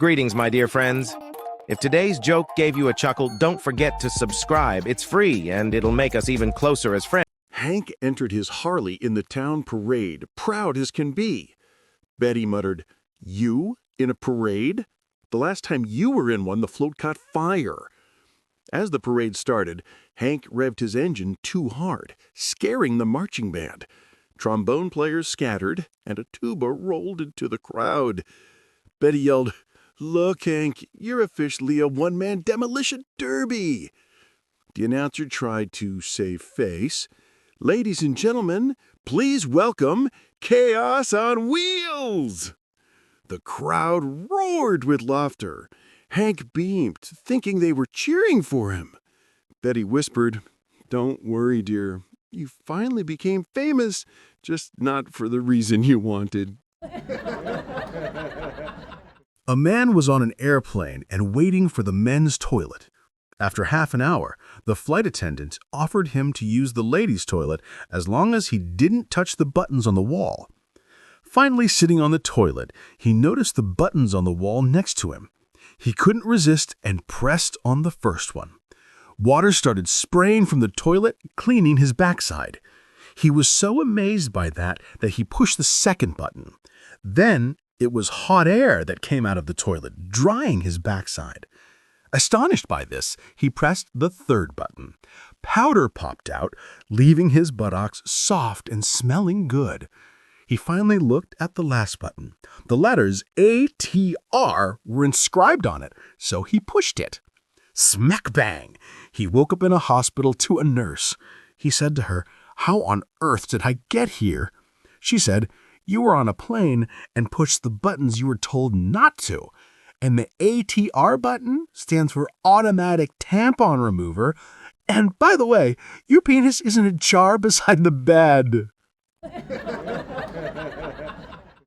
Greetings, my dear friends. If today's joke gave you a chuckle, don't forget to subscribe. It's free, and it'll make us even closer as friends. Hank entered his Harley in the town parade, proud as can be. Betty muttered, "You in a parade? The last time you were in one, the float caught fire." As the parade started, Hank revved his engine too hard, scaring the marching band. Trombone players scattered, and a tuba rolled into the crowd. Betty yelled, "Look, Hank, you're officially a one-man demolition derby." The announcer tried to save face. "Ladies and gentlemen, please welcome Chaos on Wheels!" The crowd roared with laughter. Hank beamed, thinking they were cheering for him. Betty whispered, "Don't worry, dear. You finally became famous, just not for the reason you wanted." A man was on an airplane and waiting for the men's toilet. After half an hour, the flight attendant offered him to use the ladies' toilet as long as he didn't touch the buttons on the wall. Finally, sitting on the toilet, he noticed the buttons on the wall next to him. He couldn't resist and pressed on the first one. Water started spraying from the toilet, cleaning his backside. He was so amazed by that he pushed the second button. Then it was hot air that came out of the toilet, drying his backside. Astonished by this, he pressed the third button. Powder popped out, leaving his buttocks soft and smelling good. He finally looked at the last button. The letters ATR were inscribed on it, so he pushed it. Smack bang! He woke up in a hospital to a nurse. He said to her, "How on earth did I get here?" She said, "You were on a plane and pushed the buttons you were told not to. And the ATR button stands for automatic tampon remover. And by the way, your penis is in a jar beside the bed."